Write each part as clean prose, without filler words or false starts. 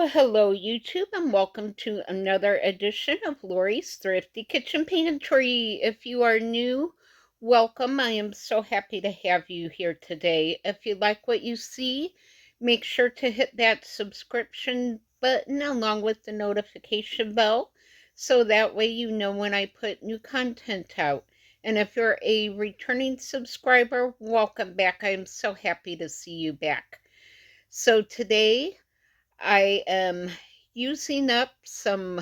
Well, hello YouTube, and welcome to another edition of Lori's Thrifty Kitchen Pantry. If you are new, welcome. I am so happy to have you here today. If you like what you see, make sure to hit that subscription button along with the notification bell so that way you know when I put new content out. And if you're a returning subscriber, welcome back. I am so happy to see you back. So today, I am using up some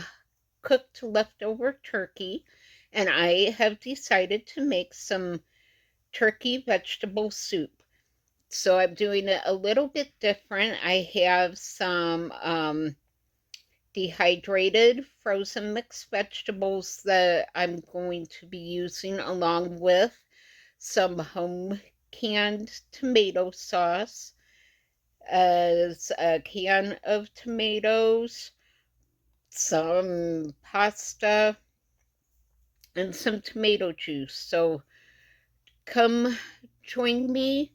cooked leftover turkey, and I have decided to make some turkey vegetable soup. So I'm doing it a little bit different. I have some dehydrated frozen mixed vegetables that I'm going to be using along with some home canned tomato sauce, as a can of tomatoes, some pasta, and some tomato juice. So come join me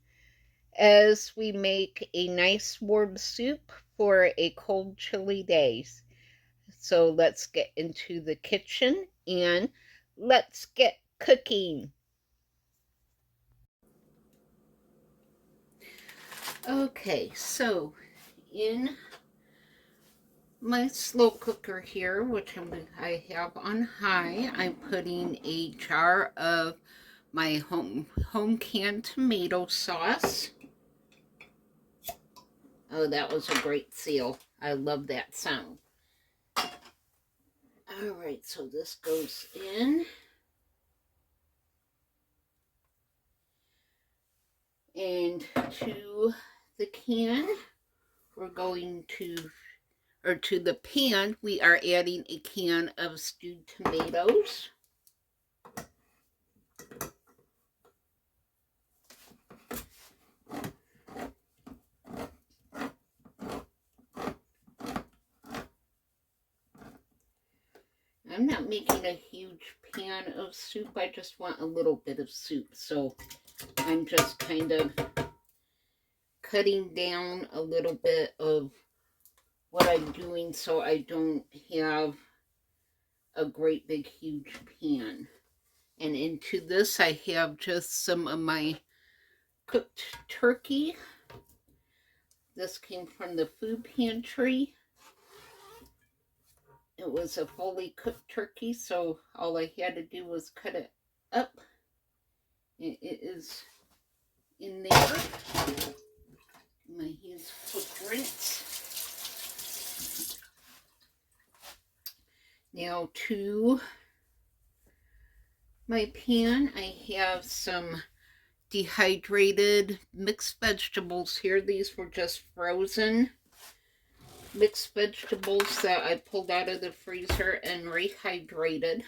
as we make a nice warm soup for a cold, chilly day. So let's get into the kitchen and let's get cooking. Okay, so in my slow cooker here, which I have on high, I'm putting a jar of my home canned tomato sauce. Oh, that was a great seal. I love that sound. All right, so this goes in. And to the can, we're going to, or to the pan, we are adding a can of stewed tomatoes. I'm not making a huge pan of soup. I just want a little bit of soup. So I'm just kind of cutting down a little bit of what I'm doing so I don't have a great big huge pan. And into this I have just some of my cooked turkey. This came from the food pantry. It was a fully cooked turkey, so all I had to do was cut it up. It is in there. My hands quick rinse. Now to my pan, I have some dehydrated mixed vegetables here. These were just frozen mixed vegetables that I pulled out of the freezer and rehydrated.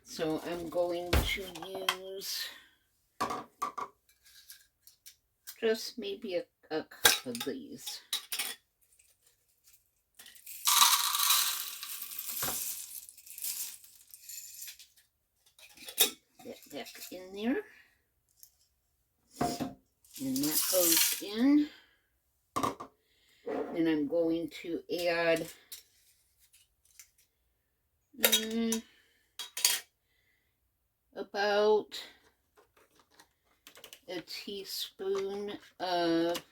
So I'm going to use just maybe a cup of these. Get back in there. And that goes in. And I'm going to add about a teaspoon of,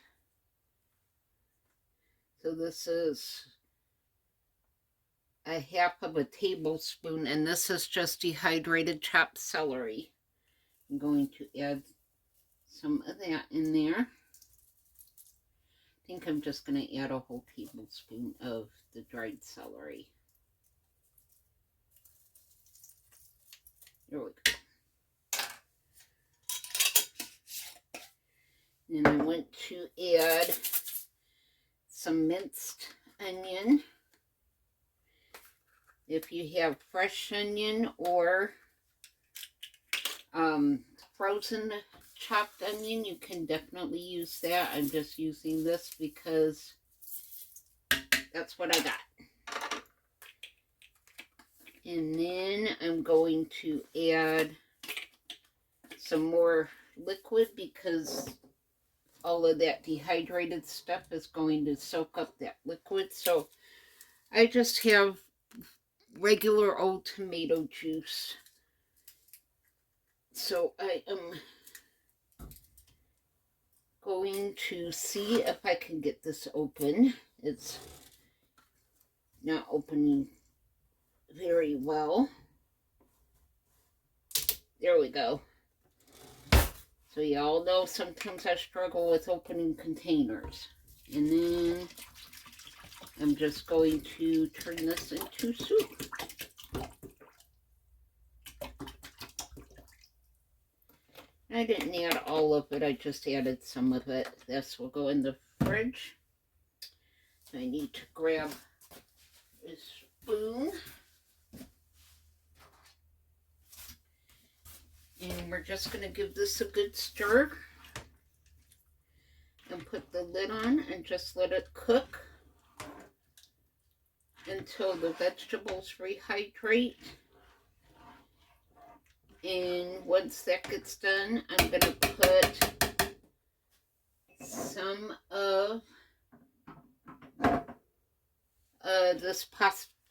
so this is a half of a tablespoon, and this is just dehydrated chopped celery. I'm going to add some of that in there. I think I'm just going to add a whole tablespoon of the dried celery. There we go. And I want to add some minced onion. If you have fresh onion or frozen chopped onion, you can definitely use that. I'm just using this because that's what I got. And then I'm going to add some more liquid because all of that dehydrated stuff is going to soak up that liquid. So I just have regular old tomato juice. So I am going to see if I can get this open. It's not opening very well. There we go. So y'all know sometimes I struggle with opening containers. And then I'm just going to turn this into soup. I didn't add all of it, I just added some of it. This will go in the fridge. I need to grab a spoon. And we're just going to give this a good stir. And put the lid on and just let it cook until the vegetables rehydrate. And once that gets done, I'm going to put some of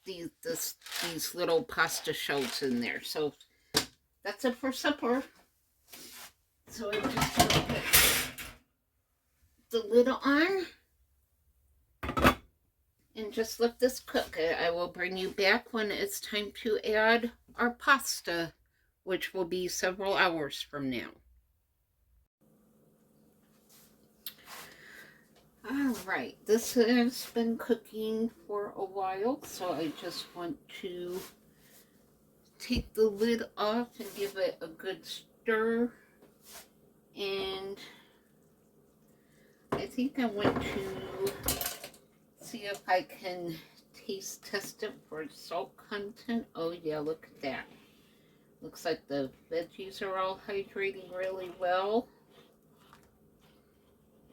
these little pasta shells in there. So that's it for supper. So I'm just going to put the lid on and just let this cook. I will bring you back when it's time to add our pasta, which will be several hours from now. Alright, this has been cooking for a while, so I just want to take the lid off and give it a good stir. And I think I want to see if I can taste test it for salt content. Oh yeah, look at that. Looks like the veggies are all hydrating really well.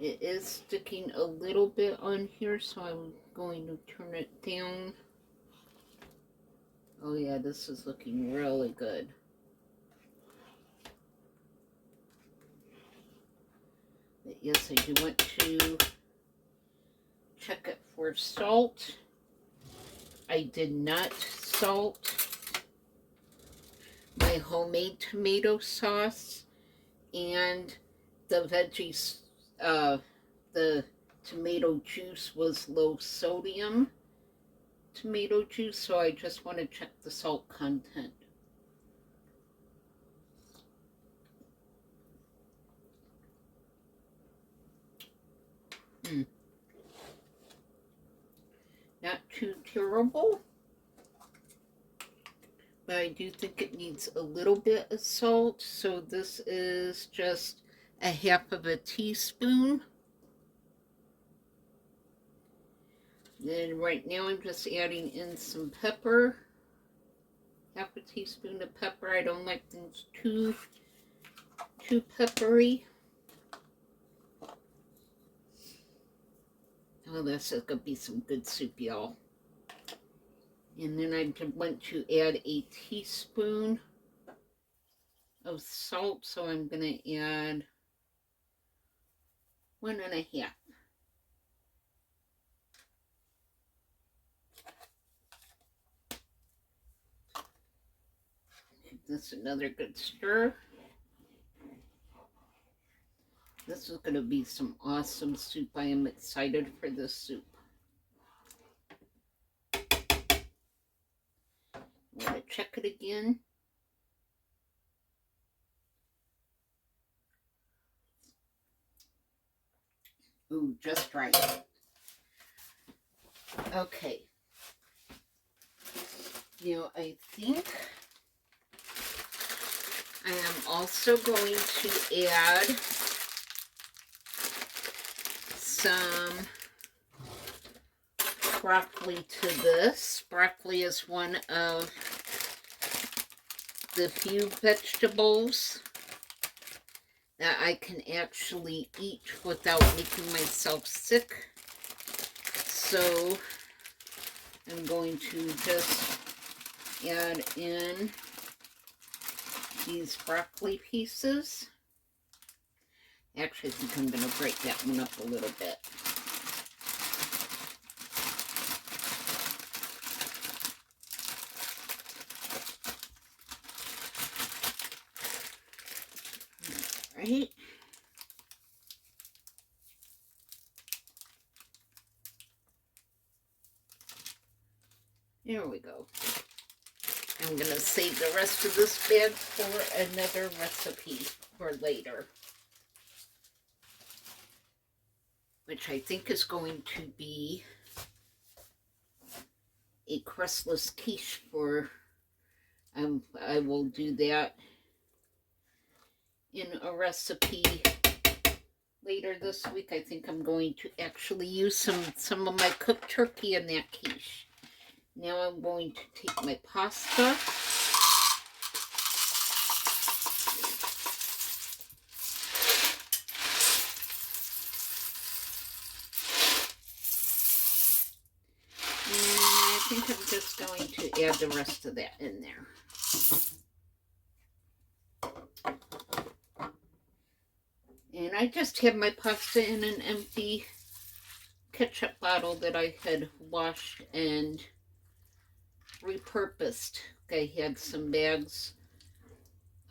It is sticking a little bit on here, so I'm going to turn it down. Oh yeah, this is looking really good. But yes, I do want to check it for salt. I did not salt my homemade tomato sauce, and the veggies, the tomato juice was low sodium tomato juice, so I just want to check the salt content. Not too terrible, but I do think it needs a little bit of salt, so this is just a half of a teaspoon. Then right now I'm just adding in some pepper. Half a teaspoon of pepper. I don't like things too peppery. Oh, this is going to be some good soup, y'all. And then I want to add a teaspoon of salt, so I'm going to add 1.5. Give this another good stir. This is going to be some awesome soup. I am excited for this soup. I'm going to check it again. Ooh, just right. Okay. Now, I think I am also going to add some broccoli to this. Broccoli is one of the few vegetables that I can actually eat without making myself sick. So I'm going to just add in these broccoli pieces. Actually, I think I'm going to break that one up a little bit. All right. There we go. I'm going to save the rest of this bag for another recipe for later, which I think is going to be a crustless quiche for, I will do that in a recipe later this week. I think I'm going to actually use some of my cooked turkey in that quiche. Now I'm going to take my pasta. And I think I'm just going to add the rest of that in there. And I just have my pasta in an empty ketchup bottle that I had washed and repurposed. I had some bags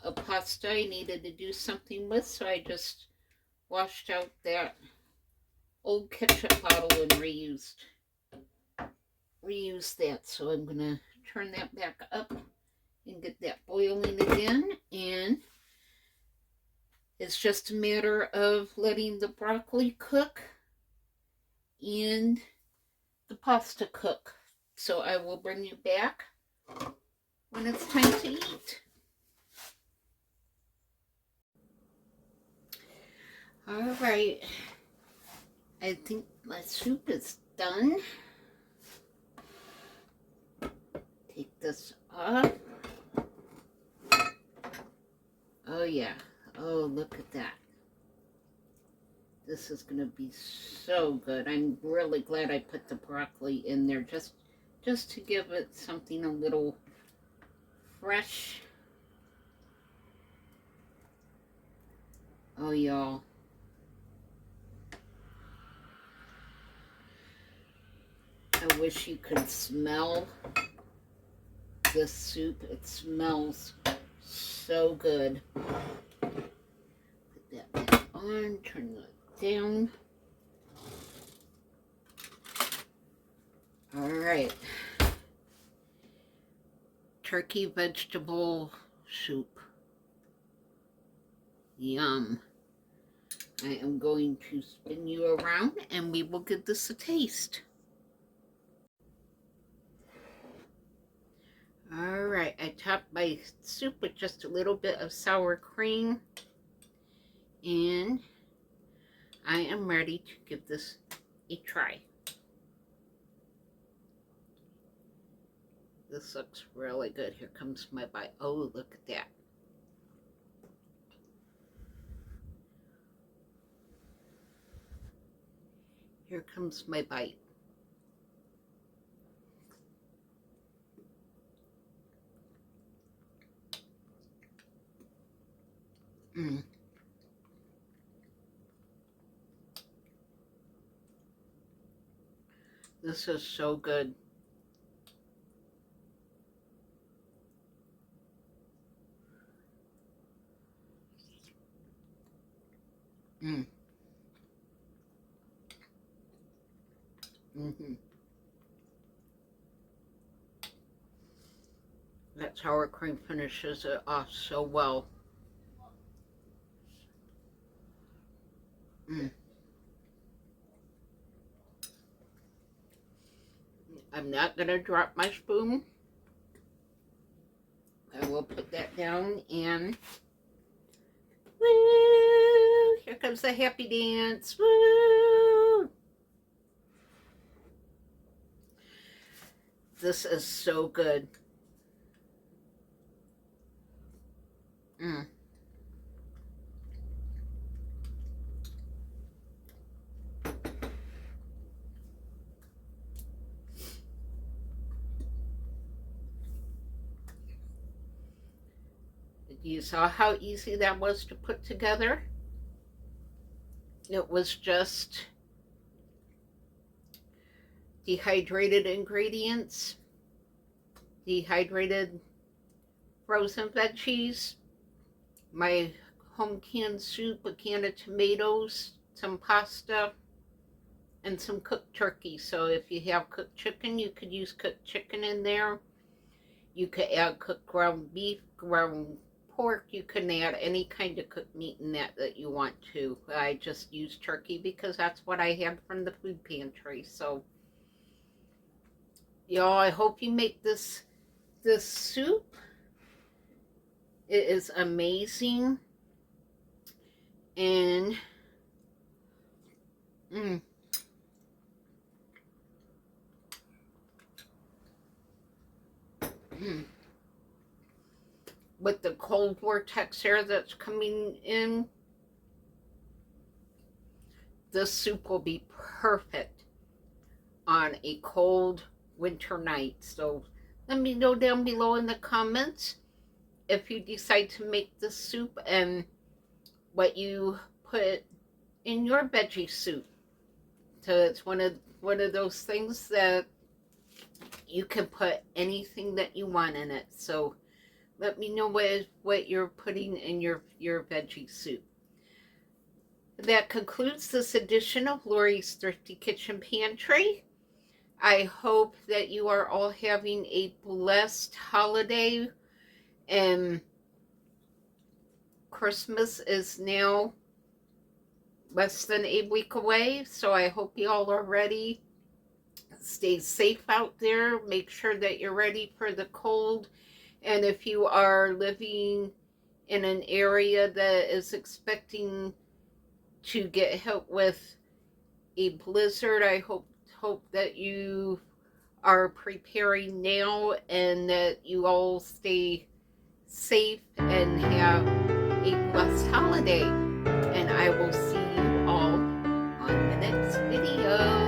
of pasta I needed to do something with, so I just washed out that old ketchup bottle and reused that. So I'm gonna turn that back up and get that boiling again, and it's just a matter of letting the broccoli cook and the pasta cook. So I will bring you back when it's time to eat. All right, I think my soup is done. Take this off. Oh yeah, oh look at that. This is gonna be so good. I'm really glad I put the broccoli in there just to give it something a little fresh. Oh y'all. I wish you could smell this soup. It smells so good. Put that back on, turn that down. All right. Turkey vegetable soup. Yum. I am going to spin you around and we will give this a taste. All right, I topped my soup with just a little bit of sour cream, and I am ready to give this a try. This looks really good. Here comes my bite. Oh, look at that. Here comes my bite. Mm. This is so good. Mm. Mm-hmm. That sour cream finishes it off so well. Mm. I'm not going to drop my spoon. I will put that down and woo! Here comes the happy dance. Woo! This is so good. Mm. You saw how easy that was to put together? It was just dehydrated ingredients, dehydrated frozen veggies, my home canned soup, a can of tomatoes, some pasta, and some cooked turkey. So if you have cooked chicken, you could use cooked chicken in there. You could add cooked ground beef, ground pork. You can add any kind of cooked meat in that you want to. I just use turkey because that's what I had from the food pantry. So, y'all, I hope you make this soup. It is amazing. And mm, mm, with the cold vortex air that's coming in, this soup will be perfect on a cold winter night. So let me know down below in the comments if you decide to make this soup and what you put in your veggie soup. So it's one of those things that you can put anything that you want in it. So let me know what you're putting in your veggie soup. That concludes this edition of Lori's Thrifty Kitchen Pantry. I hope that you are all having a blessed holiday, and Christmas is now less than a week away, so I hope you all are ready. Stay safe out there. Make sure that you're ready for the cold, and if you are living in an area that is expecting to get hit with a blizzard, I hope that you are preparing now and that you all stay safe and have a blessed holiday. And I will see you all on the next video.